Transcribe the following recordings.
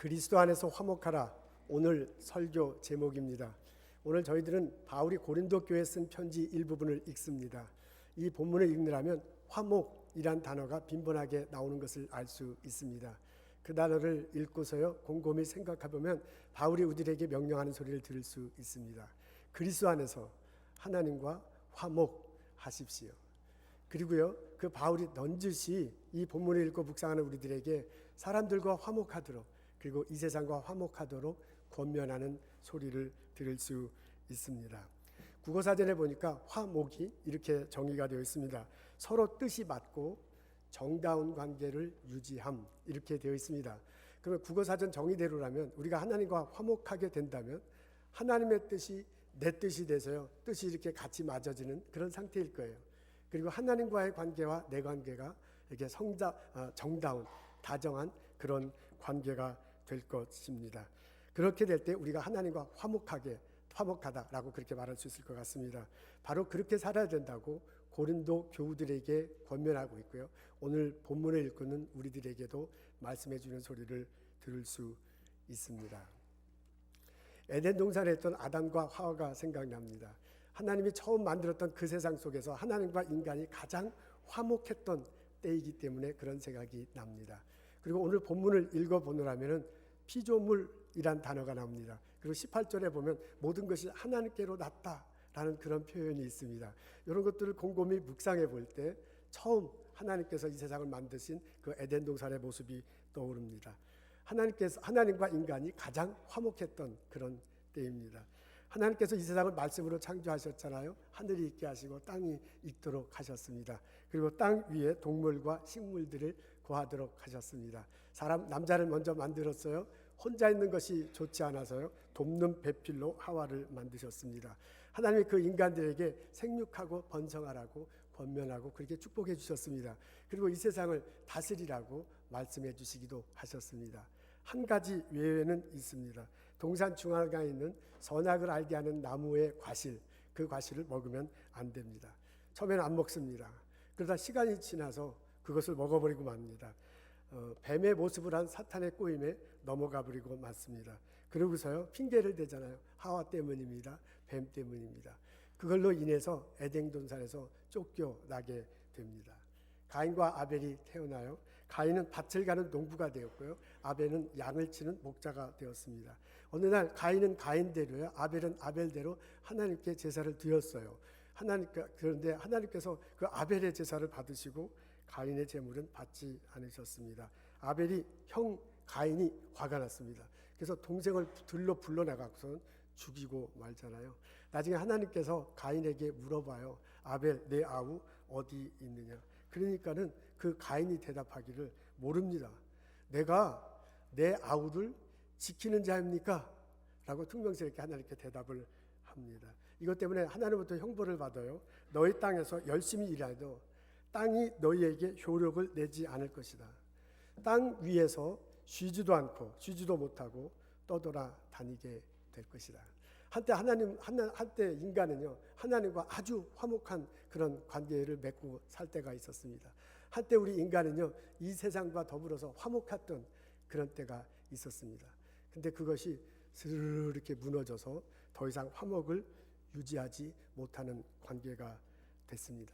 그리스도 안에서 화목하라. 오늘 설교 제목입니다. 오늘 저희들은 바울이 고린도 교회에 쓴 편지 일부분을 읽습니다. 이 본문을 읽느라면 화목이란 단어가 빈번하게 나오는 것을 알 수 있습니다. 그 단어를 읽고서요 곰곰이 생각해보면 바울이 우리에게 명령하는 소리를 들을 수 있습니다. 그리스도 안에서 하나님과 화목하십시오. 그리고요 그 바울이 넌지시 이 본문을 읽고 묵상하는 우리들에게 사람들과 화목하도록, 그리고 이 세상과 화목하도록 권면하는 소리를 들을 수 있습니다. 국어사전에 보니까 화목이 이렇게 정의가 되어 있습니다. 서로 뜻이 맞고 정다운 관계를 유지함, 이렇게 되어 있습니다. 그러면 국어사전 정의대로라면 우리가 하나님과 화목하게 된다면 하나님의 뜻이 내 뜻이 돼서요 뜻이 이렇게 같이 맞아지는 그런 상태일 거예요. 그리고 하나님과의 관계와 내 관계가 이렇게 정다운, 다정한 그런 관계가 될 것입니다. 그렇게 될 때 우리가 하나님과 화목하다라고 그렇게 말할 수 있을 것 같습니다. 바로 그렇게 살아야 된다고 고린도 교우들에게 권면하고 있고요. 오늘 본문을 읽고는 우리들에게도 말씀해 주는 소리를 들을 수 있습니다. 에덴 동산에 있던 아담과 하와가 생각납니다. 하나님이 처음 만들었던 그 세상 속에서 하나님과 인간이 가장 화목했던 때이기 때문에 그런 생각이 납니다. 그리고 오늘 본문을 읽어보느라면 피조물이란 단어가 나옵니다. 그리고 18절에 보면 모든 것이 하나님께로 났다라는 그런 표현이 있습니다. 이런 것들을 곰곰이 묵상해 볼 때 처음 하나님께서 이 세상을 만드신 그 에덴 동산의 모습이 떠오릅니다. 하나님과 인간이 가장 화목했던 그런 때입니다. 하나님께서 이 세상을 말씀으로 창조하셨잖아요. 하늘이 있게 하시고 땅이 있도록 하셨습니다. 그리고 땅 위에 동물과 식물들을 거하도록 하셨습니다. 남자를 먼저 만들었어요. 혼자 있는 것이 좋지 않아서요 돕는 배필로 하와를 만드셨습니다. 하나님이 그 인간들에게 생육하고 번성하라고 권면하고 그렇게 축복해 주셨습니다. 그리고 이 세상을 다스리라고 말씀해 주시기도 하셨습니다. 한 가지 예외는 있습니다. 동산 중앙에 있는 선악을 알게 하는 나무의 과실, 그 과실을 먹으면 안 됩니다. 처음에는 안 먹습니다. 그러다 시간이 지나서 그것을 먹어버리고 맙니다. 뱀의 모습을 한 사탄의 꼬임에 넘어가 버리고 맞습니다. 그러고서요 핑계를 대잖아요. 하와 때문입니다. 뱀 때문입니다. 그걸로 인해서 에덴 동산에서 쫓겨나게 됩니다. 가인과 아벨이 태어나요. 가인은 밭을 가는 농부가 되었고요. 아벨은 양을 치는 목자가 되었습니다. 어느 날 가인은 가인대로요, 아벨은 아벨대로 하나님께 제사를 드렸어요. 그런데 하나님께서 그 아벨의 제사를 받으시고 가인의 제물은 받지 않으셨습니다. 아벨이 형 가인이 화가 났습니다. 그래서 동생을 들로 불러나가고서 죽이고 말잖아요. 나중에 하나님께서 가인에게 물어봐요. 아벨, 내 아우 어디 있느냐. 그러니까는 그 가인이 대답하기를 모릅니다. 내가 내 아우를 지키는 자입니까? 라고 퉁명스럽게 하나님께 대답을 합니다. 이것 때문에 하나님부터 형벌을 받아요. 너희 땅에서 열심히 일해도 땅이 너희에게 효력을 내지 않을 것이다. 땅 위에서 쉬지도 않고 쉬지도 못하고 떠돌아 다니게 될 것이다. 한때 인간은요 하나님과 아주 화목한 그런 관계를 맺고 살 때가 있었습니다. 한때 우리 인간은요 이 세상과 더불어서 화목했던 그런 때가 있었습니다. 근데 그것이 스르르 이렇게 무너져서 더 이상 화목을 유지하지 못하는 관계가 됐습니다.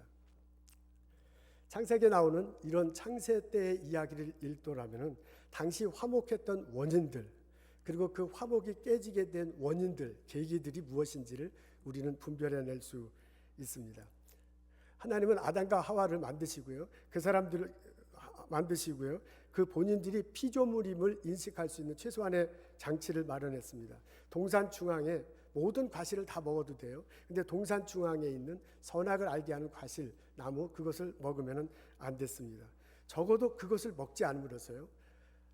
창세기에 나오는 이런 창세 때의 이야기를 읽더라면 당시 화목했던 원인들, 그리고 그 화목이 깨지게 된 원인들, 계기들이 무엇인지를 우리는 분별해낼 수 있습니다. 하나님은 아담과 하와를 만드시고요, 그 사람들을 만드시고요, 그 본인들이 피조물임을 인식할 수 있는 최소한의 장치를 마련했습니다. 동산 중앙에 모든 과실을 다 먹어도 돼요. 근데 동산 중앙에 있는 선악을 알게 하는 과실, 나무, 그것을 먹으면 안 됐습니다. 적어도 그것을 먹지 않음으로써요,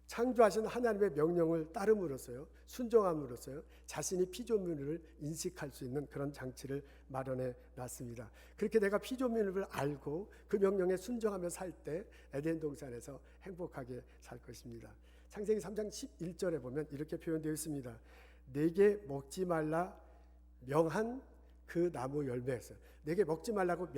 창조하신 하나님의 명령을 따름으로써요, 순종함으로써요, 자신이 피조물을 인식할 수 있는 그런 장치를 마련해 놨습니다. 그렇게 내가 피조물을 알고 그 명령에 순종하며 살 때 에덴 동산에서 행복하게 살 것입니다. 창세기 3장 11절에 보면 이렇게 표현되어 있습니다. 내게 먹지 말라 명한 그 나무 열매였어요. 내게 먹지 말라고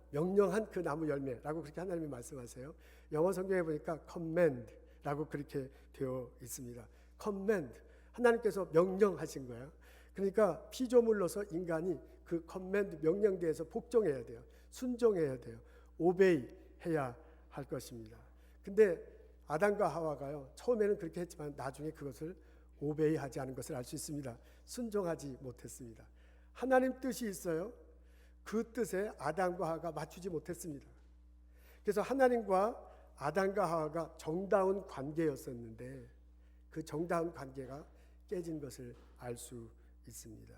명령한 그 나무 열매라고 그렇게 하나님이 말씀하세요. 영어 성경에 보니까 command 라고 그렇게 되어 있습니다. command. 하나님께서 명령하신 거예요. 그러니까 피조물로서 인간이 그 command 명령대에서 복종해야 돼요. 순종해야 돼요. obey 해야 할 것입니다. 근데 아담과 하와가요, 처음에는 그렇게 했지만 나중에 그것을 오베이하지 않은 것을 알 수 있습니다. 순종하지 못했습니다. 하나님 뜻이 있어요. 그 뜻에 아담과 하와가 맞추지 못했습니다. 그래서 하나님과 아담과 하와가 정다운 관계였었는데 그 정다운 관계가 깨진 것을 알 수 있습니다.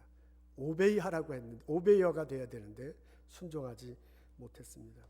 오베이하라고 했는데, 오베이어가 돼야 되는데 순종하지 못했습니다.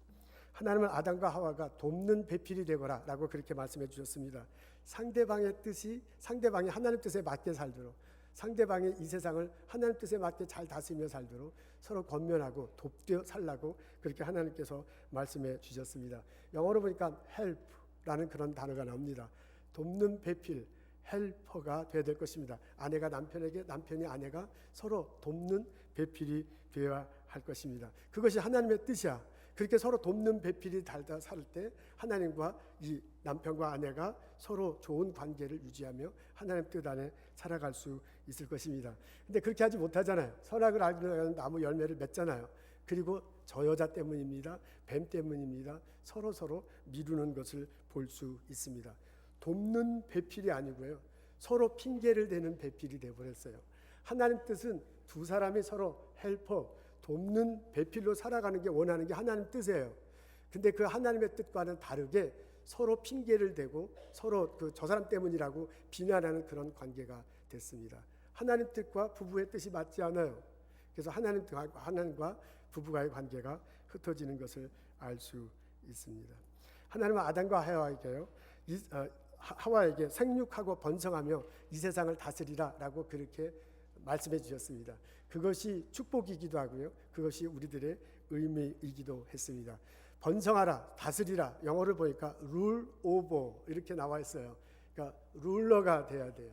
하나님은 아담과 하와가 돕는 배필이 되거라 라고 그렇게 말씀해 주셨습니다. 상대방의 뜻이, 상대방이 하나님 뜻에 맞게 살도록, 상대방의 이 세상을 하나님 뜻에 맞게 잘 다스리며 살도록 서로 권면하고 돕되 살라고 그렇게 하나님께서 말씀해 주셨습니다. 영어로 보니까 help라는 그런 단어가 나옵니다. 돕는 배필, 헬퍼가 되어야 될 것입니다. 아내가 남편에게, 남편이 아내가 서로 돕는 배필이 되어야 할 것입니다. 그것이 하나님의 뜻이야. 그렇게 서로 돕는 배필이 달다 살 때 하나님과 이 남편과 아내가 서로 좋은 관계를 유지하며 하나님 뜻 안에 살아갈 수 있을 것입니다. 근데 그렇게 하지 못하잖아요. 선악을 알기로 나무 열매를 맺잖아요. 그리고 저 여자 때문입니다. 뱀 때문입니다. 서로 미루는 것을 볼 수 있습니다. 돕는 배필이 아니고요, 서로 핑계를 대는 배필이 되어버렸어요. 하나님 뜻은 두 사람이 서로 헬퍼, 돕는 배필로 살아가는 게 원하는 게 하나님 뜻이에요. 근데 그 하나님의 뜻과는 다르게 서로 핑계를 대고 서로 저 사람 때문이라고 비난하는 그런 관계가 됐습니다. 하나님 뜻과 부부의 뜻이 맞지 않아요. 그래서 하나님과 부부와의 관계가 흩어지는 것을 알 수 있습니다. 하나님은 아담과 하와에게 생육하고 번성하며 이 세상을 다스리라 라고 그렇게 말씀해 주셨습니다. 그것이 축복이기도 하고요, 그것이 우리들의 의미이기도 했습니다. 번성하라, 다스리라, 영어를 보니까 rule over 이렇게 나와 있어요. 그러니까 룰러가 돼야 돼요.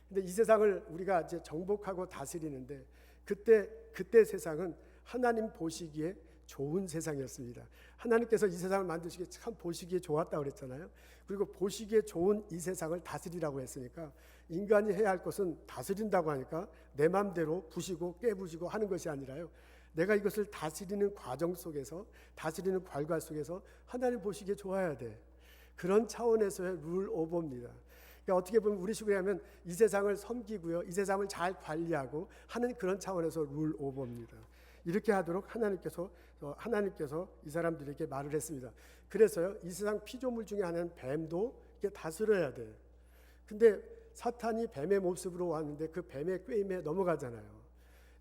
근데 이 세상을 우리가 이제 정복하고 다스리는데 그때 세상은 하나님 보시기에 좋은 세상이었습니다. 하나님께서 이 세상을 만드시기에 참 보시기에 좋았다고 그랬잖아요. 그리고 보시기에 좋은 이 세상을 다스리라고 했으니까 인간이 해야 할 것은 다스린다고 하니까 내 마음대로 부시고 깨부시고 하는 것이 아니라요, 내가 이것을 다스리는 과정 속에서, 다스리는 결과 속에서 하나님 보시기에 좋아야 돼. 그런 차원에서의 룰 오버입니다. 그러니까 어떻게 보면 우리 식으로 하면 이 세상을 섬기고요, 이 세상을 잘 관리하고 하는 그런 차원에서 룰 오버입니다. 이렇게 하도록 하나님께서 이 사람들에게 말을 했습니다. 그래서요, 이 세상 피조물 중에 하나는 뱀도 이렇게 다스려야 돼요. 근데 사탄이 뱀의 모습으로 왔는데 그 뱀의 꾀임에 넘어가잖아요.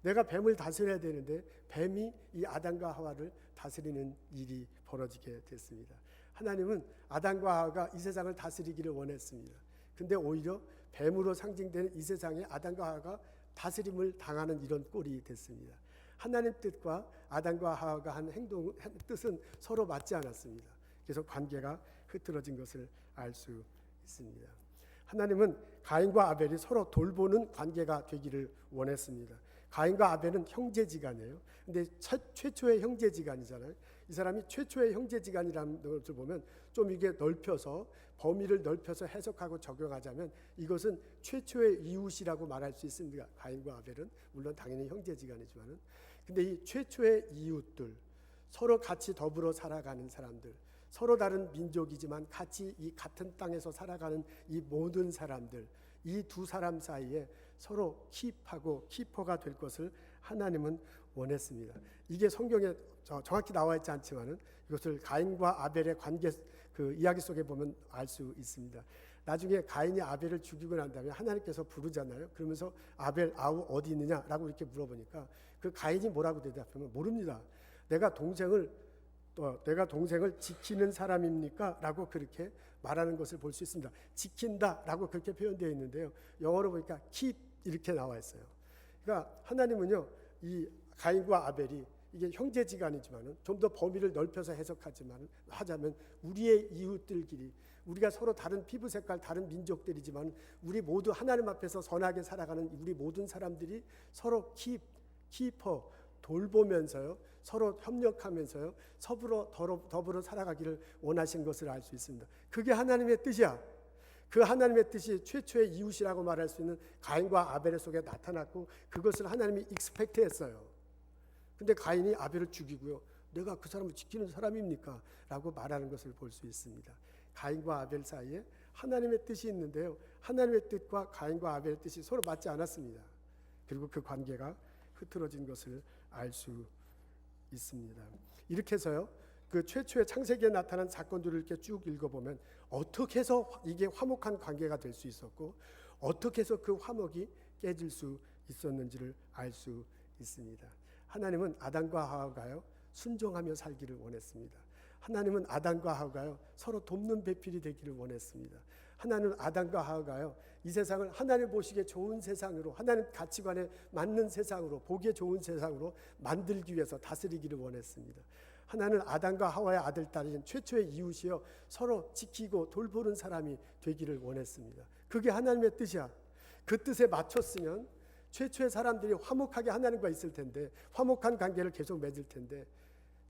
내가 뱀을 다스려야 되는데 뱀이 이 아담과 하와를 다스리는 일이 벌어지게 됐습니다. 하나님은 아담과 하와가 이 세상을 다스리기를 원했습니다. 근데 오히려 뱀으로 상징되는 이 세상에 아담과 하와가 다스림을 당하는 이런 꼴이 됐습니다. 하나님 뜻과 아담과 하와가 한 뜻은 서로 맞지 않았습니다. 그래서 관계가 흐트러진 것을 알 수 있습니다. 하나님은 가인과 아벨이 서로 돌보는 관계가 되기를 원했습니다. 가인과 아벨은 형제지간이에요. 근데 최초의 형제지간이잖아요. 이 사람이 최초의 형제지간이라는 것을 보면 좀 이게 범위를 넓혀서 해석하고 적용하자면 이것은 최초의 이웃이라고 말할 수 있습니다. 가인과 아벨은 물론 당연히 형제지간이지만은, 근데 이 최초의 이웃들, 서로 같이 더불어 살아가는 사람들, 서로 다른 민족이지만 같이 이 같은 땅에서 살아가는 이 모든 사람들, 이 두 사람 사이에 서로 키퍼가 될 것을 하나님은 원했습니다. 이게 성경에 정확히 나와 있지 않지만은 이것을 가인과 아벨의 관계 그 이야기 속에 보면 알 수 있습니다. 나중에 가인이 아벨을 죽이고 난 다음에 하나님께서 부르잖아요. 그러면서 아벨 아우 어디 있느냐라고 이렇게 물어보니까 그 가인이 뭐라고 대답하면 모릅니다. 내가 동생을 지키는 사람입니까? 라고 그렇게 말하는 것을 볼 수 있습니다. 지킨다 라고 그렇게 표현되어 있는데요, 영어로 보니까 keep 이렇게 나와 있어요. 그러니까 하나님은요, 이 가인과 아벨이 이게 형제지간이지만은 좀 더 범위를 넓혀서 하자면 우리의 이웃들끼리, 우리가 서로 다른 피부 색깔, 다른 민족들이지만 우리 모두 하나님 앞에서 선하게 살아가는 우리 모든 사람들이 서로 키퍼 돌보면서요, 서로 협력하면서요, 더불어 살아가기를 원하신 것을 알 수 있습니다. 그게 하나님의 뜻이야. 그 하나님의 뜻이 최초의 이웃이라고 말할 수 있는 가인과 아벨의 속에 나타났고 그것을 하나님이 익스펙트했어요. 근데 가인이 아벨을 죽이고요. 내가 그 사람을 지키는 사람입니까? 라고 말하는 것을 볼 수 있습니다. 가인과 아벨 사이에 하나님의 뜻이 있는데요. 하나님의 뜻과 가인과 아벨의 뜻이 서로 맞지 않았습니다. 그리고 그 관계가 흐트러진 것을 알 수 있습니다. 이렇게 해서요. 그 최초의 창세기에 나타난 사건들을 이렇게 쭉 읽어보면 어떻게 해서 이게 화목한 관계가 될 수 있었고 어떻게 해서 그 화목이 깨질 수 있었는지를 알 수 있습니다. 하나님은 아담과 하와가요 순종하며 살기를 원했습니다. 하나님은 아담과 하와가요 서로 돕는 배필이 되기를 원했습니다. 하나님은 아담과 하와가요 이 세상을 하나님 보시기에 좋은 세상으로, 하나님 가치관에 맞는 세상으로, 보기에 좋은 세상으로 만들기 위해서 다스리기를 원했습니다. 하나님은 아담과 하와의 아들, 딸인 최초의 이웃이요 서로 지키고 돌보는 사람이 되기를 원했습니다. 그게 하나님의 뜻이야. 그 뜻에 맞췄으면 최초의 사람들이 화목하게 하나님과 있을 텐데, 화목한 관계를 계속 맺을 텐데,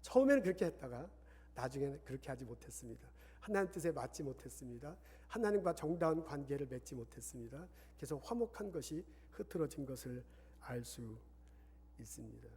처음에는 그렇게 했다가 나중에는 그렇게 하지 못했습니다. 하나님 뜻에 맞지 못했습니다. 하나님과 정다운 관계를 맺지 못했습니다. 계속 화목한 것이 흐트러진 것을 알 수 있습니다.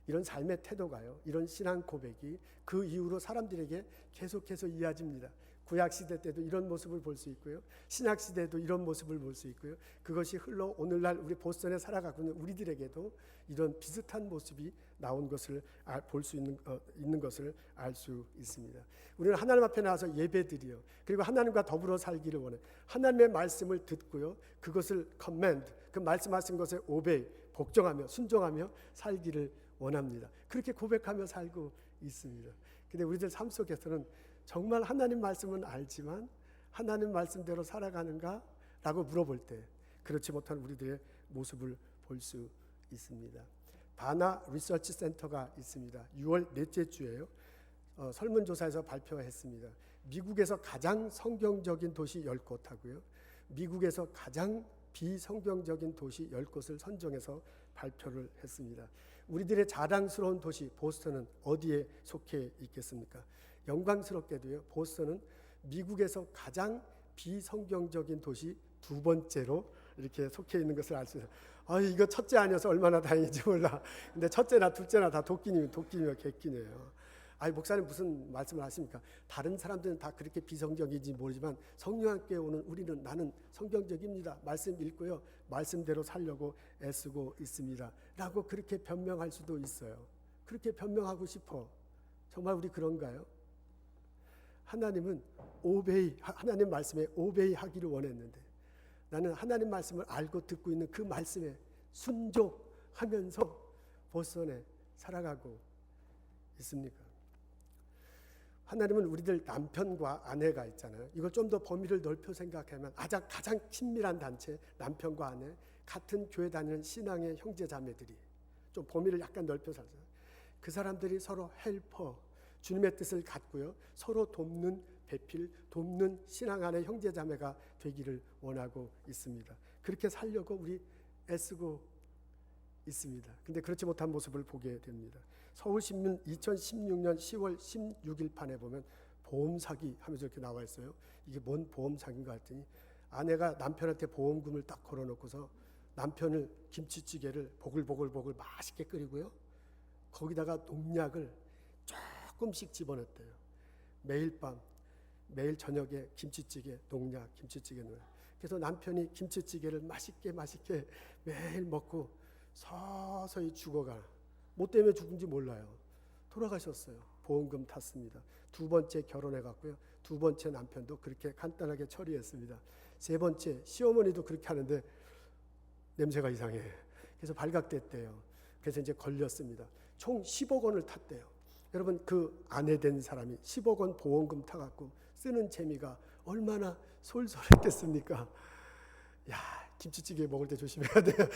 이런 삶의 태도가요, 이런 신앙 고백이 그 이후로 사람들에게 계속해서 이어집니다. 구약시대 때도 이런 모습을 볼 수 있고요, 신약시대에도 이런 모습을 볼 수 있고요, 그것이 흘러 오늘날 우리 보스턴에 살아가고 있는 우리들에게도 이런 비슷한 모습이 나온 것을 볼 수 있는 것을 알 수 있습니다. 우리는 하나님 앞에 나와서 예배드리요, 그리고 하나님과 더불어 살기를 원해 하나님의 말씀을 듣고요, 그것을 command, 그 말씀하신 것에 obey, 복종하며 순종하며 살기를 원합니다. 그렇게 고백하며 살고 있습니다. 근데 우리들 삶 속에서는 정말 하나님 말씀은 알지만 하나님 말씀대로 살아가는가? 라고 물어볼 때 그렇지 못한 우리들의 모습을 볼 수 있습니다. 바나 리서치 센터가 있습니다. 6월 넷째 주에요. 설문조사에서 발표했습니다. 미국에서 가장 성경적인 도시 10곳 하고요, 미국에서 가장 비성경적인 도시 10곳을 선정해서 발표를 했습니다. 우리들의 자랑스러운 도시 보스턴은 어디에 속해 있겠습니까? 영광스럽게도요, 보스턴은 미국에서 가장 비성경적인 도시 2번째로 이렇게 속해 있는 것을 알 수 있어요. 이거 첫째 아니어서 얼마나 다행인지 몰라. 근데 첫째나 둘째나 다 도끼니며 객기네요. 목사님 무슨 말씀을 하십니까? 다른 사람들은 다 그렇게 비성경인지 모르지만 성령께 오는 우리는, 나는 성경적입니다. 말씀 읽고요, 말씀대로 살려고 애쓰고 있습니다. 라고 그렇게 변명할 수도 있어요. 그렇게 변명하고 싶어. 정말 우리 그런가요? 하나님은 하나님 말씀에 오베이 하기를 원했는데 나는 하나님 말씀을 알고 듣고 있는 그 말씀에 순종하면서 보스턴에 살아가고 있습니까? 하나님은 우리들 남편과 아내가 있잖아요. 이걸 좀 더 범위를 넓혀 생각하면 가장 친밀한 단체, 남편과 아내, 같은 교회 다니는 신앙의 형제 자매들이, 좀 범위를 약간 넓혀 살잖아요. 그 사람들이 서로 헬퍼, 주님의 뜻을 갖고요, 서로 돕는 배필, 돕는 신앙 안의 형제 자매가 되기를 원하고 있습니다. 그렇게 살려고 우리 애쓰고 있습니다. 근데 그렇지 못한 모습을 보게 됩니다. 서울신문 2016년 10월 16일 판에 보면 보험 사기 하면서 이렇게 나와 있어요. 이게 뭔 보험 사기인가 했더니 아내가 남편한테 보험금을 딱 걸어놓고서 남편을 김치찌개를 보글보글 맛있게 끓이고요, 거기다가 농약을 조금씩 집어넣었대요. 매일 저녁에 김치찌개, 농약, 김치찌개 넣어요. 그래서 남편이 김치찌개를 맛있게 매일 먹고 서서히 죽어가. 뭐 때문에 죽은지 몰라요. 돌아가셨어요. 보험금 탔습니다. 2번째 결혼해갔고요, 2번째 남편도 그렇게 간단하게 처리했습니다. 3번째 시어머니도 그렇게 하는데 냄새가 이상해. 그래서 발각됐대요. 그래서 이제 걸렸습니다. 총 10억 원을 탔대요. 여러분, 그 아내 된 사람이 10억 원 보험금 타갖고 쓰는 재미가 얼마나 솔솔했겠습니까? 김치찌개 먹을 때 조심해야 돼요.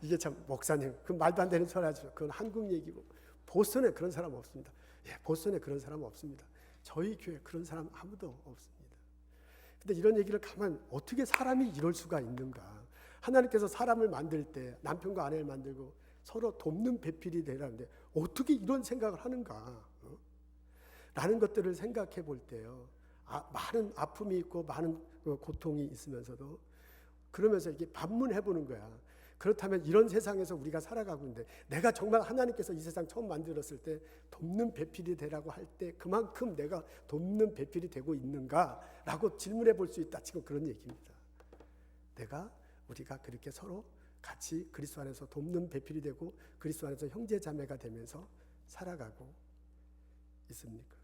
이게 참, 목사님, 그 말도 안 되는 소리 하죠. 그건 한국 얘기고. 보스턴에 그런 사람 없습니다. 보스턴에 그런 사람 없습니다. 저희 교회 그런 사람 아무도 없습니다. 근데 이런 얘기를 가만, 어떻게 사람이 이럴 수가 있는가? 하나님께서 사람을 만들 때 남편과 아내를 만들고 서로 돕는 배필이 되라는데 어떻게 이런 생각을 하는가? 라는 것들을 생각해 볼 때요, 많은 아픔이 있고 많은 고통이 있으면서도 그러면서 이게 반문해 보는 거야. 그렇다면 이런 세상에서 우리가 살아가고 있는데 내가 정말 하나님께서 이 세상 처음 만들었을 때 돕는 배필이 되라고 할 때 그만큼 내가 돕는 배필이 되고 있는가라고 질문해 볼 수 있다. 지금 그런 얘기입니다. 우리가 그렇게 서로 같이 그리스도 안에서 돕는 배필이 되고 그리스도 안에서 형제 자매가 되면서 살아가고 있습니까?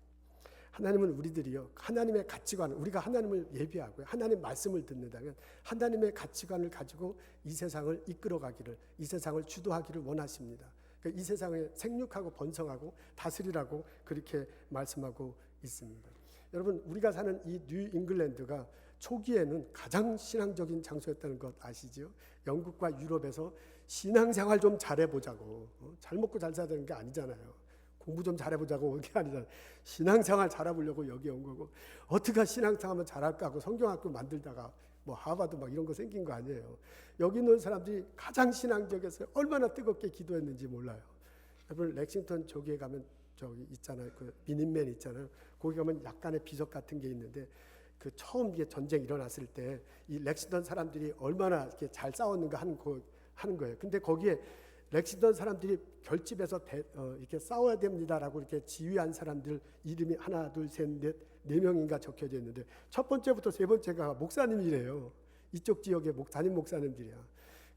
하나님은 우리들이요, 하나님의 가치관, 우리가 하나님을 예배하고 하나님 말씀을 듣는다면 하나님의 가치관을 가지고 이 세상을 이끌어가기를, 이 세상을 주도하기를 원하십니다. 그러니까 이 세상에 생육하고 번성하고 다스리라고 그렇게 말씀하고 있습니다. 여러분, 우리가 사는 이 뉴 잉글랜드가 초기에는 가장 신앙적인 장소였다는 것 아시죠? 영국과 유럽에서 신앙생활 좀 잘해보자고, 잘 먹고 잘 살야 되는 게 아니잖아요. 공부 좀 잘해보자고 온 게 아니잖아요. 신앙생활 잘해보려고 여기 온 거고, 어떻게 신앙생활하면 잘할까 하고 성경학교 만들다가 뭐 하버드 막 이런 거 생긴 거 아니에요. 여기 있는 사람들이 가장 신앙적이었어요. 얼마나 뜨겁게 기도했는지 몰라요. 여러분, 렉싱턴 저기에 가면 저기 있잖아요. 그 미닛맨 있잖아요. 거기 가면 약간의 비석 같은 게 있는데, 그 처음 이게 전쟁 일어났을 때 이 렉싱턴 사람들이 얼마나 이렇게 잘 싸웠는가 하는 거예요. 근데 거기에 렉싱턴 사람들이 결집해서 이렇게 싸워야 됩니다라고 이렇게 지휘한 사람들 이름이 하나, 둘, 셋, 넷, 4명인가 적혀져 있는데 첫 번째부터 세 번째가 목사님이래요. 이쪽 지역의 담임 목사님들이야.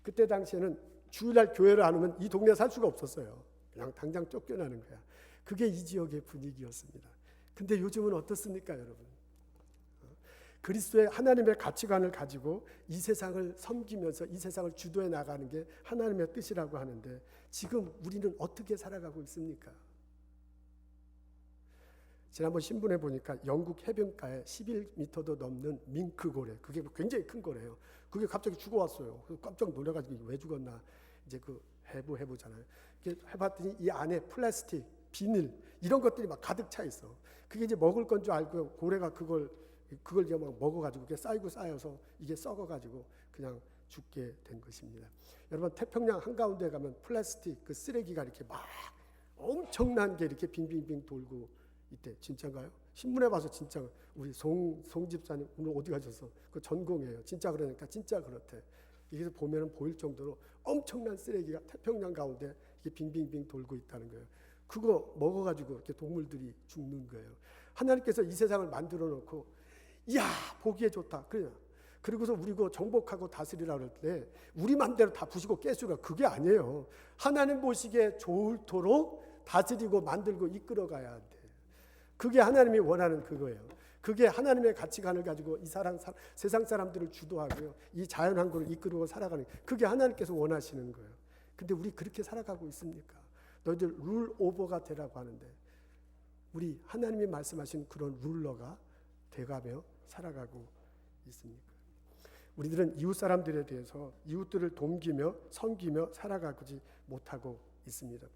그때 당시에는 주일날 교회를 안 오면 이 동네 살 수가 없었어요. 그냥 당장 쫓겨나는 거야. 그게 이 지역의 분위기였습니다. 근데 요즘은 어떻습니까, 여러분? 그리스도의 하나님의 가치관을 가지고 이 세상을 섬기면서 이 세상을 주도해 나가는 게 하나님의 뜻이라고 하는데 지금 우리는 어떻게 살아가고 있습니까? 지난번 신문에 보니까 영국 해변가에 11m도 넘는 밍크고래, 그게 굉장히 큰 거래요. 그게 갑자기 죽어왔어요. 그래서 깜짝 놀라가지고 왜 죽었나 이제 그 해보잖아요. 해봤더니 이 안에 플라스틱, 비닐 이런 것들이 막 가득 차 있어. 그게 이제 먹을 건 줄 알고 고래가 그걸 이제 막 먹어가지고 이게 쌓여서 이게 썩어가지고 그냥 죽게 된 것입니다. 여러분, 태평양 한가운데 가면 플라스틱 그 쓰레기가 이렇게 막 엄청난 게 이렇게 빙빙빙 돌고 있대. 진짜인가요? 신문에 봐서 진짜. 우리 송 집사님 오늘 어디 가셨어? 그 전공이에요. 진짜 그러니까 진짜 그렇대. 여기서 보면은 보일 정도로 엄청난 쓰레기가 태평양 가운데 이게 빙빙빙 돌고 있다는 거예요. 그거 먹어가지고 이렇게 동물들이 죽는 거예요. 하나님께서 이 세상을 만들어 놓고 이야 보기에 좋다. 그리고서 우리 그 정복하고 다스리라 그럴 때 우리 맘대로 다 부시고 깨수가 그게 아니에요. 하나님 보시기에 좋도록 다스리고 만들고 이끌어가야 한대. 그게 하나님이 원하는 그거예요. 그게 하나님의 가치관을 가지고 이 세상 사람들을 주도하고요. 이 자연환경을 이끌고 살아가는 그게 하나님께서 원하시는 거예요. 근데 우리 그렇게 살아가고 있습니까? 너희들 룰 오버가 되라고 하는데 우리 하나님이 말씀하신 그런 룰러가 돼가며 살아가고 있습니까? 우리들은 이웃 사람들에 대해서 이웃들을 돕기며 섬기며 살아가지 못하고 있습니다.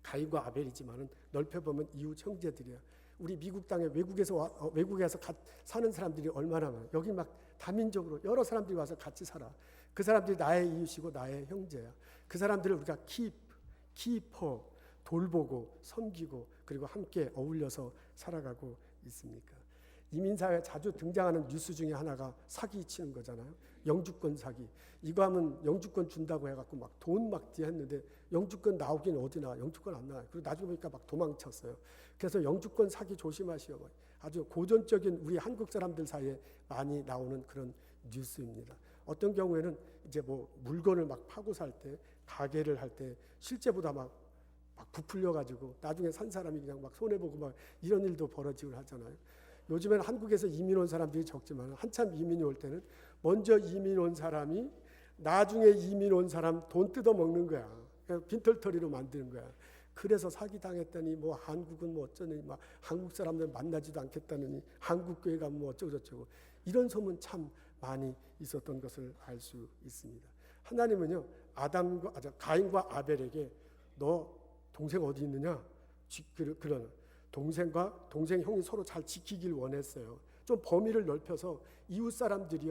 가인과 아벨이지만은 넓혀보면 이웃 형제들이야. 우리 미국 땅에 외국에서 사는 사람들이 얼마나 많아. 여기 막 다민족으로 여러 사람들이 와서 같이 살아. 그 사람들이 나의 이웃이고 나의 형제야. 그 사람들을 우리가 키퍼 돌보고 섬기고 그리고 함께 어울려서 살아가고 있습니까? 이민사회에 자주 등장하는 뉴스 중에 하나가 사기 치는 거잖아요. 영주권 사기. 이거 하면 영주권 준다고 해갖고 막 돈 막 했는데 영주권 나오긴 어디나 영주권 안 나와요. 그리고 나중에 보니까 막 도망쳤어요. 그래서 영주권 사기 조심하시오. 아주 고전적인 우리 한국 사람들 사이에 많이 나오는 그런 뉴스입니다. 어떤 경우에는 이제 뭐 물건을 막 파고 살 때 가게를 할 때 실제보다 막 부풀려가지고 나중에 산 사람이 그냥 막 손해보고 막 이런 일도 벌어지고 하잖아요. 요즘에는 한국에서 이민 온 사람들이 적지만 한참 이민이 올 때는 먼저 이민 온 사람이 나중에 이민 온 사람 돈 뜯어먹는 거야. 빈털터리로 만드는 거야. 그래서 사기당했더니 뭐 한국은 뭐 어쩌니 막 한국 사람들 만나지도 않겠다느니 한국교회 가면 뭐 어쩌고저쩌고 이런 소문 참 많이 있었던 것을 알 수 있습니다. 하나님은요 가인과 아벨에게 너 동생 어디 있느냐? 그런 동생과 동생 형이 서로 잘 지키길 원했어요. 좀 범위를 넓혀서 이웃 사람들이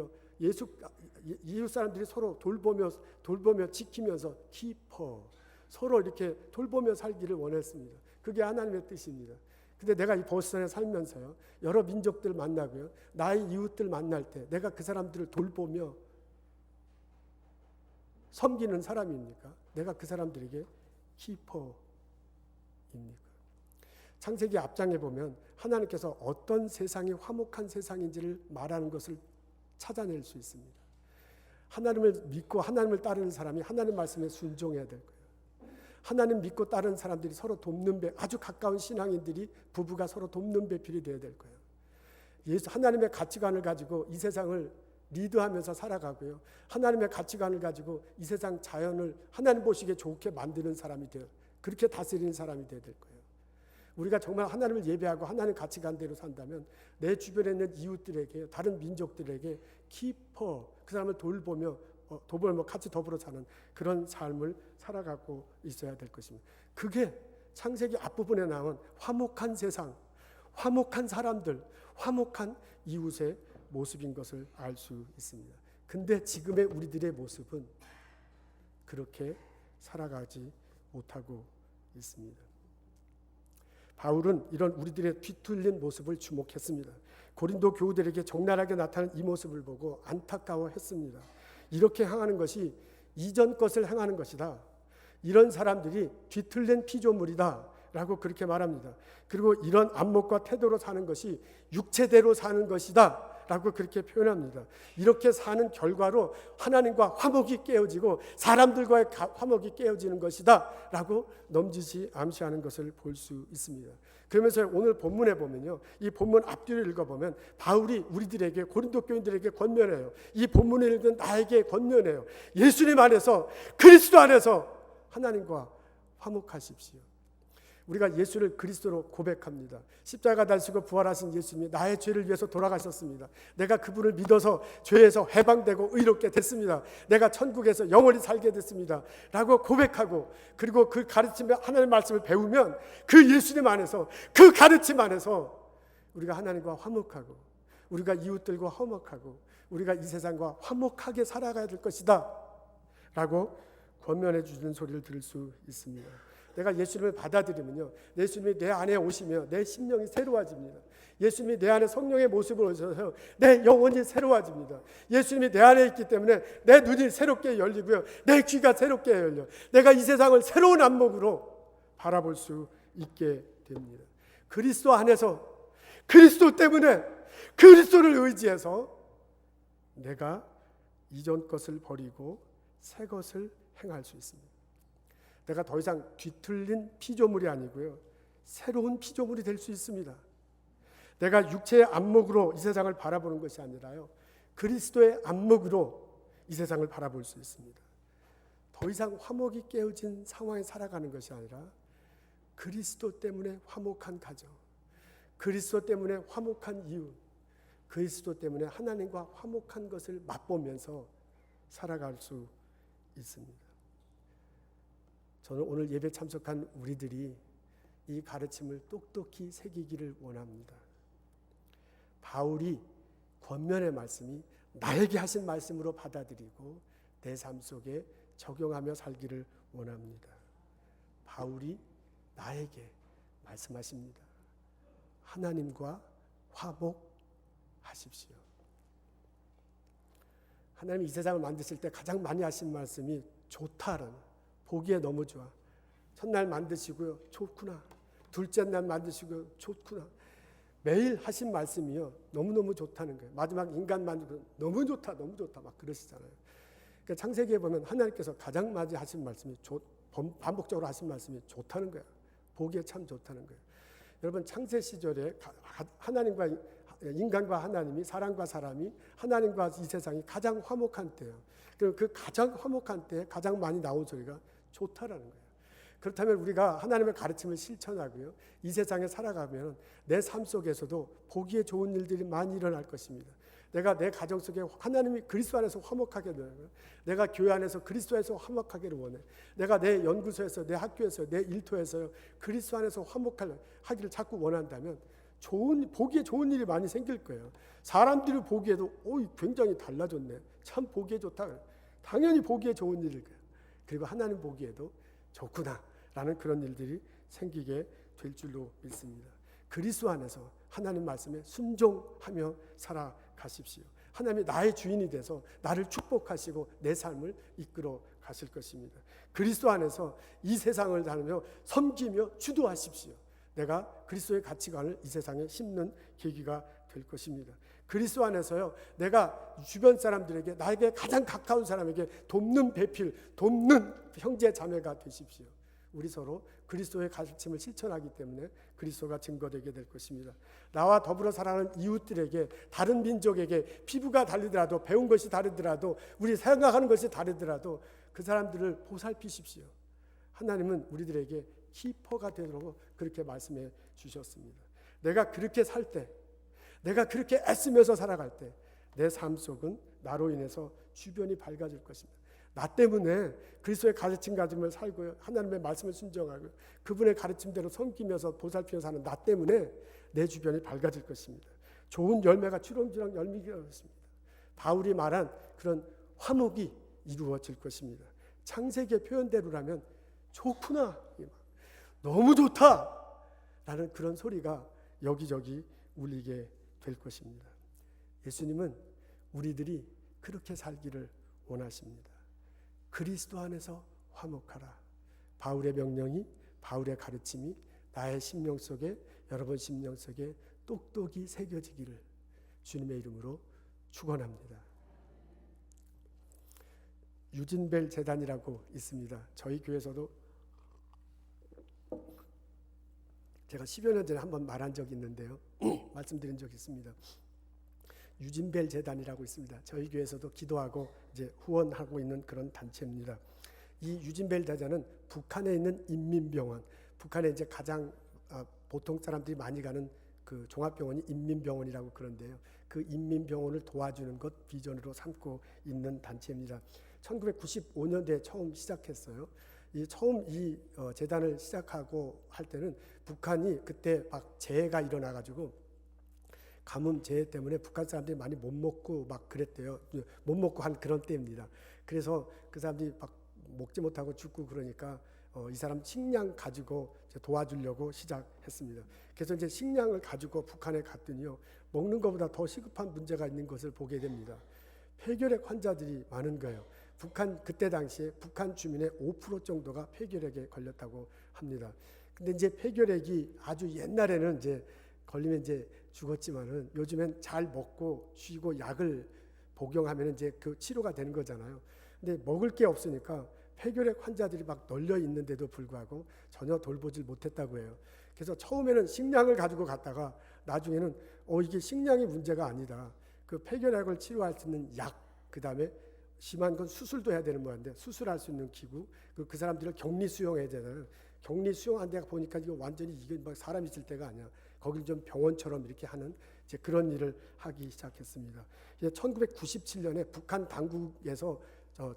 서로 돌보며 지키면서 키퍼 서로 이렇게 돌보며 살기를 원했습니다. 그게 하나님의 뜻입니다. 근데 내가 이 보스턴에 살면서요, 여러 민족들 만나고요, 나의 이웃들 만날 때 내가 그 사람들을 돌보며 섬기는 사람입니까? 내가 그 사람들에게 키퍼입니까? 창세기 앞장에 보면 하나님께서 어떤 세상이 화목한 세상인지를 말하는 것을 찾아낼 수 있습니다. 하나님을 믿고 하나님을 따르는 사람이 하나님 말씀에 순종해야 될 거예요. 하나님 믿고 따르는 사람들이 서로 돕는 배, 아주 가까운 신앙인들이 부부가 서로 돕는 배필이 되어야 될 거예요. 하나님의 가치관을 가지고 이 세상을 리드하면서 살아가고요, 하나님의 가치관을 가지고 이 세상 자연을 하나님 보시기에 좋게 만드는 사람이 되어, 그렇게 다스리는 사람이 되어야 될 거예요. 우리가 정말 하나님을 예배하고 하나님 가치관대로 산다면 내 주변에 있는 이웃들에게, 다른 민족들에게 키퍼, 그 사람을 돌보며 같이 더불어 사는 그런 삶을 살아가고 있어야 될 것입니다. 그게 창세기 앞부분에 나온 화목한 세상, 화목한 사람들, 화목한 이웃의 모습인 것을 알 수 있습니다. 근데 지금의 우리들의 모습은 그렇게 살아가지 못하고 있습니다. 바울은 이런 우리들의 뒤틀린 모습을 주목했습니다. 고린도 교우들에게 적나라하게 나타난 이 모습을 보고 안타까워했습니다. 이렇게 행하는 것이 이전 것을 행하는 것이다. 이런 사람들이 뒤틀린 피조물이다 라고 그렇게 말합니다. 그리고 이런 안목과 태도로 사는 것이 육체대로 사는 것이다 라고 그렇게 표현합니다. 이렇게 사는 결과로 하나님과 화목이 깨어지고 사람들과의 화목이 깨어지는 것이다 라고 넘짓이 암시하는 것을 볼 수 있습니다. 그러면서 오늘 본문에 보면요, 이 본문 앞뒤를 읽어보면 바울이 우리들에게, 고린도 교인들에게 권면해요. 이 본문을 읽은 나에게 권면해요. 예수님 안에서, 그리스도 안에서 하나님과 화목하십시오. 우리가 예수를 그리스도로 고백합니다. 십자가 달시고 부활하신 예수님이 나의 죄를 위해서 돌아가셨습니다. 내가 그분을 믿어서 죄에서 해방되고 의롭게 됐습니다. 내가 천국에서 영원히 살게 됐습니다 라고 고백하고, 그리고 그 가르침에 하나님의 말씀을 배우면 그 예수님 안에서, 그 가르침 안에서 우리가 하나님과 화목하고, 우리가 이웃들과 화목하고, 우리가 이 세상과 화목하게 살아가야 될 것이다 라고 권면해 주는 소리를 들을 수 있습니다. 내가 예수님을 받아들이면요, 예수님이 내 안에 오시며 내 심령이 새로워집니다. 예수님이 내 안에 성령의 모습을 오셔서 내 영혼이 새로워집니다. 예수님이 내 안에 있기 때문에 내 눈이 새롭게 열리고요, 내 귀가 새롭게 열려 내가 이 세상을 새로운 안목으로 바라볼 수 있게 됩니다. 그리스도 안에서, 그리스도 때문에, 그리스도를 의지해서 내가 이전 것을 버리고 새 것을 행할 수 있습니다. 내가 더 이상 뒤틀린 피조물이 아니고요, 새로운 피조물이 될 수 있습니다. 내가 육체의 안목으로 이 세상을 바라보는 것이 아니라요, 그리스도의 안목으로 이 세상을 바라볼 수 있습니다. 더 이상 화목이 깨어진 상황에 살아가는 것이 아니라 그리스도 때문에 화목한 가정, 그리스도 때문에 화목한 이웃, 그리스도 때문에 하나님과 화목한 것을 맛보면서 살아갈 수 있습니다. 저는 오늘 예배 참석한 우리들이 이 가르침을 똑똑히 새기기를 원합니다. 바울이 권면의 말씀이 나에게 하신 말씀으로 받아들이고 내 삶 속에 적용하며 살기를 원합니다. 바울이 나에게 말씀하십니다. 하나님과 화목하십시오. 하나님이 이 세상을 만드실 때 가장 많이 하신 말씀이 좋다라는, 보기에 너무 좋아. 첫날 만드시고요, 좋구나. 둘째 날 만드시고요, 좋구나. 매일 하신 말씀이요, 너무너무 좋다는 거예요. 마지막 인간 만들고 너무 좋다, 너무 좋다 막 그러시잖아요. 그러니까 창세기에 보면 하나님께서 가장 많이 하신 말씀이 반복적으로 하신 말씀이 좋다는 거예요. 보기에 참 좋다는 거예요. 여러분, 창세 시절에 하나님과 인간과 하나님이, 사람과 사람이, 하나님과 이 세상이 가장 화목한 때예요. 그리고 그 가장 화목한 때에 가장 많이 나온 소리가 좋다라는 거예요. 그렇다면 우리가 하나님의 가르침을 실천하고요, 이 세상에 살아가면 내 삶 속에서도 보기에 좋은 일들이 많이 일어날 것입니다. 내가 내 가정 속에 하나님이 그리스도 안에서 화목하게 되고, 내가 교회 안에서 그리스도 안에서 화목하기를 원해. 내가 내 연구소에서, 내 학교에서, 내 일터에서 그리스도 안에서 화목하기를 자꾸 원한다면 보기에 좋은 일이 많이 생길 거예요. 사람들이 보기에도 굉장히 달라졌네, 참 보기에 좋다, 당연히 보기에 좋은 일일 거예요. 그리고 하나님 보기에도 좋구나 라는 그런 일들이 생기게 될 줄로 믿습니다. 그리스도 안에서 하나님 말씀에 순종하며 살아가십시오. 하나님이 나의 주인이 돼서 나를 축복하시고 내 삶을 이끌어 가실 것입니다. 그리스도 안에서 이 세상을 다루며 섬기며 주도하십시오. 내가 그리스도의 가치관을 이 세상에 심는 계기가 될 것입니다. 그리스도 안에서요, 내가 주변 사람들에게, 나에게 가장 가까운 사람에게 돕는 배필, 돕는 형제 자매가 되십시오. 우리 서로 그리스도의 가르침을 실천하기 때문에 그리스도가 증거되게 될 것입니다. 나와 더불어 살아가는 이웃들에게, 다른 민족에게 피부가 다르더라도, 배운 것이 다르더라도, 우리 생각하는 것이 다르더라도 그 사람들을 보살피십시오. 하나님은 우리들에게 키퍼가 되도록 그렇게 말씀해 주셨습니다. 내가 그렇게 살 때, 내가 그렇게 애쓰면서 살아갈 때 내 삶 속은 나로 인해서 주변이 밝아질 것입니다. 나 때문에 그리스도의 가르침 가짐을 살고요, 하나님의 말씀을 순종하고 그분의 가르침대로 섬기면서 보살피며 사는 나 때문에 내 주변이 밝아질 것입니다. 좋은 열매가 주렁주렁 열리게 되었습니다. 바울이 말한 그런 화목이 이루어질 것입니다. 창세기의 표현대로라면 좋구나, 너무 좋다 라는 그런 소리가 여기저기 울리게 될 것입니다. 예수님은 우리들이 그렇게 살기를 원하십니다. 그리스도 안에서 화목하라. 바울의 명령이, 바울의 가르침이 나의 심령 속에, 여러분 심령 속에 똑똑히 새겨지기를 주님의 이름으로 축원합니다. 유진벨 재단이라고 있습니다. 저희 교회에서도 제가 10여 년 전에 한번 말한 적이 있는데요. 말씀드린 적이 있습니다. 유진벨 재단이라고 있습니다. 저희 교회에서도 기도하고 이제 후원하고 있는 그런 단체입니다. 이 유진벨 재단은 북한에 있는 인민병원, 북한에 이제 가장 보통 사람들이 많이 가는 그 종합병원이 인민병원이라고 그런데요. 그 인민병원을 도와주는 것 비전으로 삼고 있는 단체입니다. 1995년도에 처음 시작했어요. 처음 이 재단을 시작하고 할 때는 북한이 그때 막 재해가 일어나가지고 가뭄 재해 때문에 북한 사람들이 많이 못 먹고 막 그랬대요. 못 먹고 한 그런 때입니다. 그래서 그 사람들이 막 먹지 못하고 죽고 그러니까 이 사람 식량 가지고 도와주려고 시작했습니다. 그래서 이제 식량을 가지고 북한에 갔더니요, 먹는 것보다 더 시급한 문제가 있는 것을 보게 됩니다. 폐결핵 환자들이 많은 거예요. 북한 그때 당시에 북한 주민의 5% 정도가 폐결핵에 걸렸다고 합니다. 근데 이제 폐결핵이 아주 옛날에는 이제 걸리면 이제 죽었지만은 요즘엔 잘 먹고 쉬고 약을 복용하면 이제 그 치료가 되는 거잖아요. 근데 먹을 게 없으니까 폐결핵 환자들이 막 널려 있는데도 불구하고 전혀 돌보질 못했다고 해요. 그래서 처음에는 식량을 가지고 갔다가 나중에는 이게 식량이 문제가 아니다. 그 폐결핵을 치료할 수 있는 약, 그다음에 심한 건 수술도 해야 되는 모양인데 수술할 수 있는 기구, 그 사람들을 격리 수용해야 되잖아요. 격리 수용한 데가 보니까 이거 완전히 이게 막 사람 있을 때가 아니야. 거길 좀 병원처럼 이렇게 하는 이제 그런 일을 하기 시작했습니다. 1997년에 북한 당국에서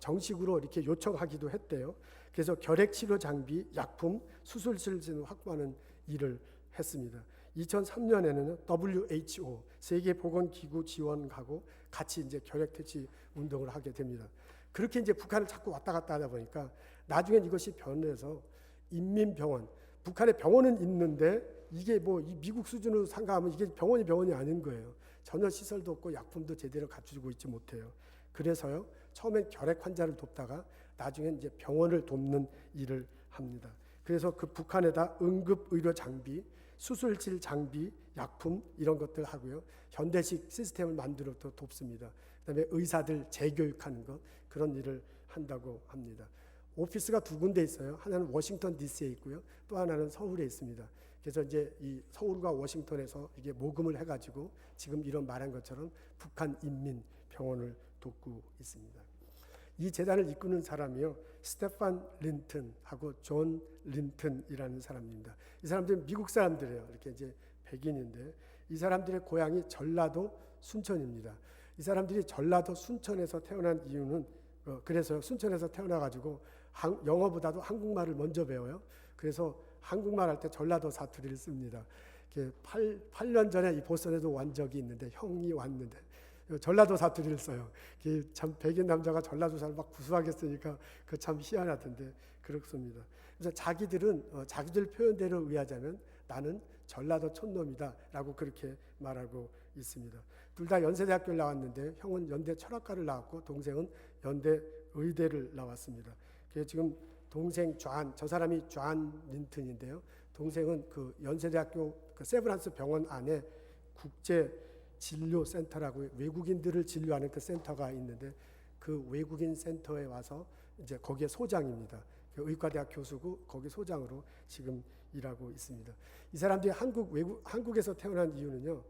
정식으로 이렇게 요청하기도 했대요. 그래서 결핵 치료 장비, 약품, 수술실 등을 확보하는 일을 했습니다. 2003년에는 WHO 세계보건기구 지원하고 같이 이제 결핵 퇴치 운동을 하게 됩니다. 그렇게 이제 북한을 자꾸 왔다 갔다 하다 보니까 나중엔 이것이 변해서 인민병원, 북한에 병원은 있는데 이게 뭐 이 미국 수준으로 생각하면 이게 병원이 아닌 거예요. 전혀 시설도 없고 약품도 제대로 갖추고 있지 못해요. 그래서요, 처음엔 결핵 환자를 돕다가 나중엔 이제 병원을 돕는 일을 합니다. 그래서 그 북한에다 응급 의료 장비, 수술실 장비, 약품 이런 것들 하고요. 현대식 시스템을 만들어 돕습니다. 그다음에 의사들 재교육하는 것, 그런 일을 한다고 합니다. 오피스가 2군데 있어요. 하나는 워싱턴 DC에 있고요. 또 하나는 서울에 있습니다. 그래서 이제 이 서울과 워싱턴에서 이게 모금을 해가지고 지금 이런 말한 것처럼 북한 인민병원을 돕고 있습니다. 이 재단을 이끄는 사람이요, 스테판 린튼하고 존 린튼이라는 사람입니다. 이 사람들은 미국 사람들이에요. 이렇게 이제 백인인데 이 사람들의 고향이 전라도 순천입니다. 이 사람들이 전라도 순천에서 태어난 이유는 그래서 순천에서 태어나가지고 영어보다도 한국말을 먼저 배워요. 그래서 한국말 할 때 전라도 사투리를 씁니다. 8년 전에 이 보선에도 온 적이 있는데 형이 왔는데 전라도 사투리를 써요. 참 백인 남자가 전라도 사람 막 구수하게 쓰니까 그 참 희한하던데 그렇습니다. 그래서 자기들은 자기들 표현대로 의하자면 나는 전라도 촌놈이다라고 그렇게 말하고 있습니다. 둘 다 연세대학교를 나왔는데 형은 연대 철학과를 나왔고 동생은 연대 의대를 나왔습니다. 그래서 지금 동생 저 사람이 존 린튼인데요. 동생은 그 연세대학교 그 세브란스 병원 안에 국제 진료센터라고 외국인들을 진료하는 그 센터가 있는데 그 외국인 센터에 와서 이제 거기에 소장입니다. 의과대학 교수고 거기 소장으로 지금 일하고 있습니다. 이 사람들이 한국에서 태어난 이유는요.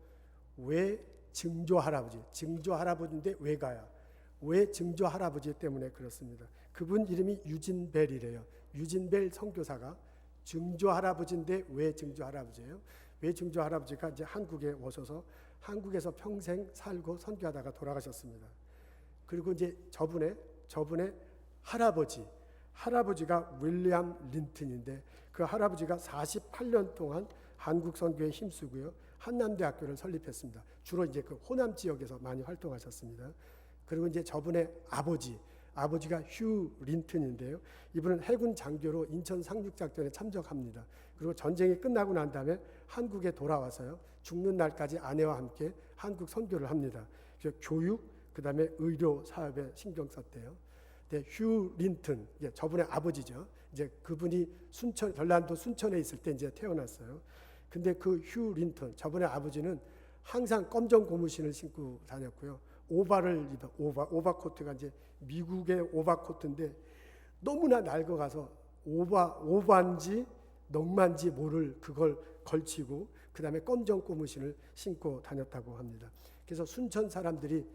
왜 증조 할아버지인데 왜 가야? 왜 증조 할아버지 때문에 그렇습니다. 그분 이름이 유진 벨이래요. 유진 벨 선교사가 증조 할아버지인데 왜 증조 할아버지예요? 왜 증조 할아버지가 이제 한국에 오셔서 한국에서 평생 살고 선교하다가 돌아가셨습니다. 그리고 이제 저분의 할아버지가 윌리엄 린튼인데 그 할아버지가 48년 동안 한국 선교에 힘쓰고요. 한남대학교를 설립했습니다. 주로 이제 그 호남 지역에서 많이 활동하셨습니다. 그리고 이제 저분의 아버지가 휴 린튼인데요. 이분은 해군 장교로 인천 상륙작전에 참석합니다. 그리고 전쟁이 끝나고 난 다음에 한국에 돌아와서요. 죽는 날까지 아내와 함께 한국 선교를 합니다. 그래서 교육, 그다음에 의료 사업에 신경 썼대요. 휴 린튼, 저분의 아버지죠. 이제 그분이 전라도 순천에 있을 때 이제 태어났어요. 근데 그 휴 린튼, 저분의 아버지는 항상 검정 고무신을 신고 다녔고요. 오바 코트가 이제 미국의 오바 코트인데 너무나 낡아가서 오바인지 넉만지 모를 그걸 걸치고 그 다음에 검정 고무신을 신고 다녔다고 합니다. 그래서 순천 사람들이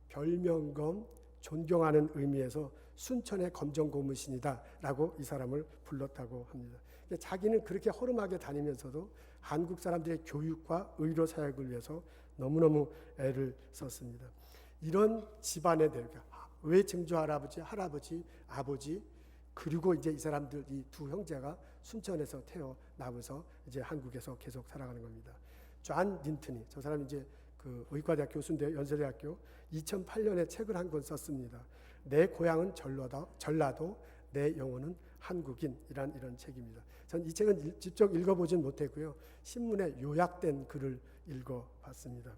별명검 존경하는 의미에서 순천의 검정 고무신이다라고 이 사람을 불렀다고 합니다. 자기는 그렇게 허름하게 다니면서도 한국 사람들의 교육과 의료 사역을 위해서 너무너무 애를 썼습니다. 이런 집안의 대가 왜 증조 할아버지, 아버지 그리고 이제 이 사람들 이 두 형제가 순천에서 태어나면서 이제 한국에서 계속 살아가는 겁니다. 존 린튼이 저 사람이 이제 그 의과대학 교수인데 연세대학교 2008년에 책을 한 권 썼습니다. 내 고향은 전라도, 내 영혼은 한국인이란 이런 책입니다. 전 이 책은 직접 읽어보진 못했고요. 신문에 요약된 글을 읽어봤습니다.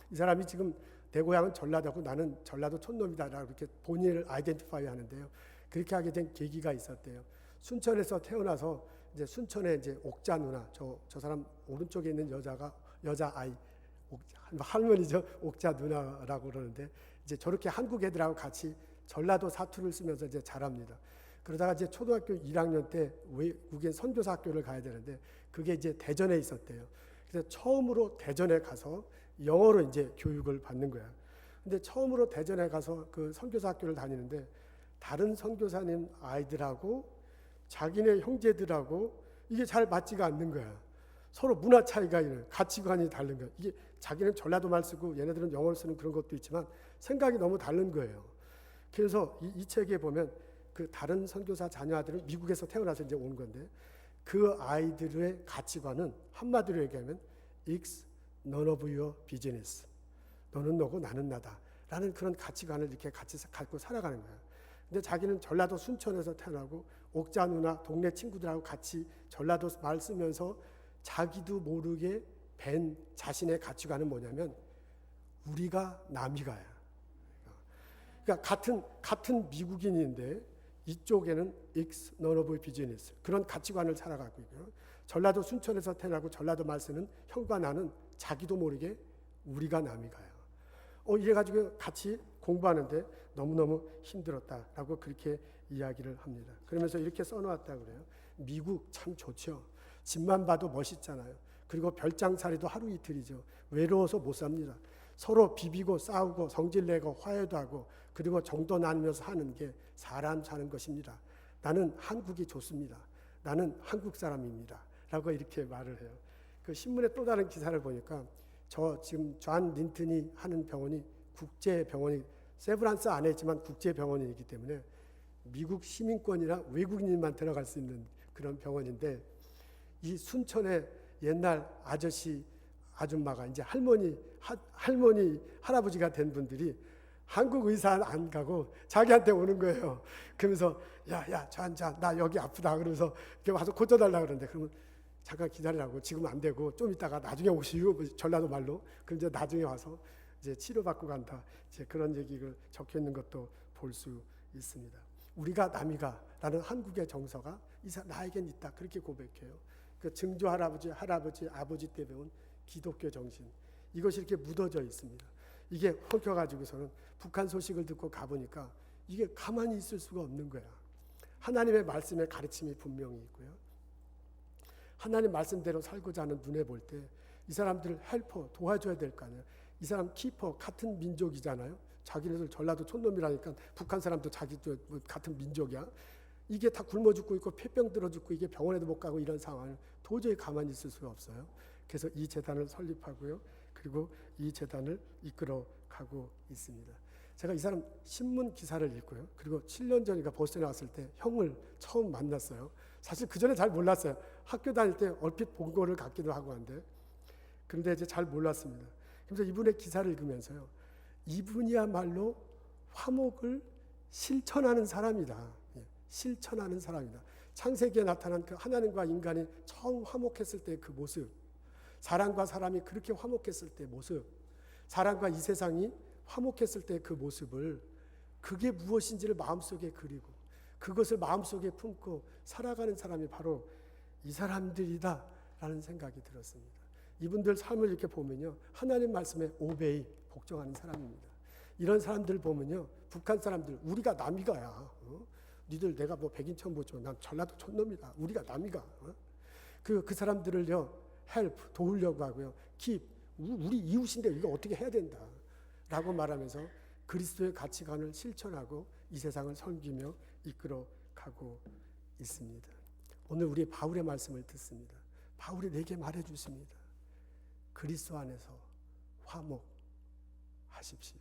이 사람이 지금 내 고향은 전라도고 나는 전라도 촌놈이다라고 이렇게 본인을 아이덴티파이 하는데요. 그렇게 하게 된 계기가 있었대요. 순천에서 태어나서 이제 순천에 이제 옥자 누나 저 사람 오른쪽에 있는 여자아이 할머니죠. 옥자 누나라고 그러는데 이제 저렇게 한국 애들하고 같이 전라도 사투를 쓰면서 이제 자랍니다. 그러다가 이제 초등학교 1학년 때 외국인 선교사 학교를 가야 되는데 그게 이제 대전에 있었대요. 그래서 처음으로 대전에 가서 영어로 이제 교육을 받는 거야. 근데 처음으로 대전에 가서 그 선교사 학교를 다니는데 다른 선교사님 아이들하고 자기네 형제들하고 이게 잘 맞지가 않는 거야. 서로 문화 차이가 있는 가치관이 다른 거야. 이게 자기는 전라도 말 쓰고 얘네들은 영어를 쓰는 그런 것도 있지만 생각이 너무 다른 거예요. 그래서 이 책에 보면 그 다른 선교사 자녀 아들은 미국에서 태어나서 이제 온 건데 그 아이들의 가치관은 한마디로 얘기하면 It's none of your business. 너는 너고 나는 나다. 라는 그런 가치관을 이렇게 같이 갖고 살아가는 거예요. 근데 자기는 전라도 순천에서 태어나고 옥자 누나 동네 친구들하고 같이 전라도 말 쓰면서 자기도 모르게 밴 자신의 가치관은 뭐냐면 우리가 남이가야. 그러니까 같은 미국인인데 이쪽에는 It's none of your business. 그런 가치관을 살아가고 있고요. 전라도 순천에서 태어나고 전라도 말 쓰는 형과 나는 자기도 모르게 우리가 남이가요. 이래가지고 같이 공부하는데 너무너무 힘들었다라고 그렇게 이야기를 합니다. 그러면서 이렇게 써놓았다 그래요. 미국 참 좋죠. 집만 봐도 멋있잖아요. 그리고 별장살이도 하루 이틀이죠. 외로워서 못 삽니다. 서로 비비고 싸우고 성질내고 화해도 하고 그리고 정도 나누면서 하는 게 사람 사는 것입니다. 나는 한국이 좋습니다. 나는 한국 사람입니다. 라고 이렇게 말을 해요. 그 신문에 또 다른 기사를 보니까 저 지금 존 린튼이 하는 병원이 국제병원이 세브란스 안에 있지만 국제병원이기 때문에 미국 시민권이나 외국인만 들어갈 수 있는 그런 병원인데 이 순천의 옛날 아줌마가 이제 할아버지가 된 분들이 한국 의사 안 가고 자기한테 오는 거예요. 그러면서 야, 나 여기 아프다 그러면서 이렇게 와서 고쳐달라 그러는데 그러면 잠깐 기다리라고, 지금 안 되고 좀 이따가 나중에 오시오, 전라도 말로. 그럼 이제 나중에 와서 이제 치료받고 간다. 이제 그런 얘기가 적혀 있는 것도 볼 수 있습니다. 우리가 남이가라는 한국의 정서가 나에겐 있다, 그렇게 고백해요. 그 증조 할아버지, 아버지 때 배운 기독교 정신, 이것이 이렇게 묻어져 있습니다. 이게 헐켜가지고서는 북한 소식을 듣고 가보니까 이게 가만히 있을 수가 없는 거야. 하나님의 말씀의 가르침이 분명히 있고요. 하나님 말씀대로 살고자 하는 눈에 볼 때 이 사람들을 헬퍼, 도와줘야 될 거 아니에요. 이 사람 키퍼, 같은 민족이잖아요. 자기네들 전라도 촌놈이라니까 북한 사람도 자기도 같은 민족이야. 이게 다 굶어 죽고 있고 폐병 들어 죽고 이게 병원에도 못 가고 이런 상황을 도저히 가만히 있을 수가 없어요. 그래서 이 재단을 설립하고요. 그리고 이 재단을 이끌어 가고 있습니다. 제가 이 사람 신문 기사를 읽고요. 그리고 7년 전인가 보스턴에 왔을 때 형을 처음 만났어요. 사실 그 전에 잘 몰랐어요. 학교 다닐 때 얼핏 본 거를 같기도 하고 한데, 그런데 이제 잘 몰랐습니다. 그래서 이분의 기사를 읽으면서요, 이분이야말로 화목을 실천하는 사람이다. 실천하는 사람이다. 창세기에 나타난 그 하나님과 인간이 처음 화목했을 때 그 모습, 사람과 사람이 그렇게 화목했을 때 모습, 사람과 이 세상이 화목했을 때 그 모습을, 그게 무엇인지를 마음속에 그리고 그것을 마음속에 품고 살아가는 사람이 바로 이 사람들이다 라는 생각이 들었습니다. 이분들 삶을 이렇게 보면요, 하나님 말씀에 오베이, 복종하는 사람입니다. 이런 사람들 보면요, 북한 사람들, 우리가 남이가야, 니들 내가 뭐 백인 처음 보죠, 난 전라도 촌놈이다, 우리가 남이가, 그 사람들을요 헬프, 도우려고 하고요, keep, 우리 이웃인데 이거 어떻게 해야 된다 라고 말하면서 그리스도의 가치관을 실천하고 이 세상을 섬기며 이끌어 가고 있습니다. 오늘 우리 바울의 말씀을 듣습니다. 바울이 내게 말해 주십니다. 그리스도 안에서 화목하십시오.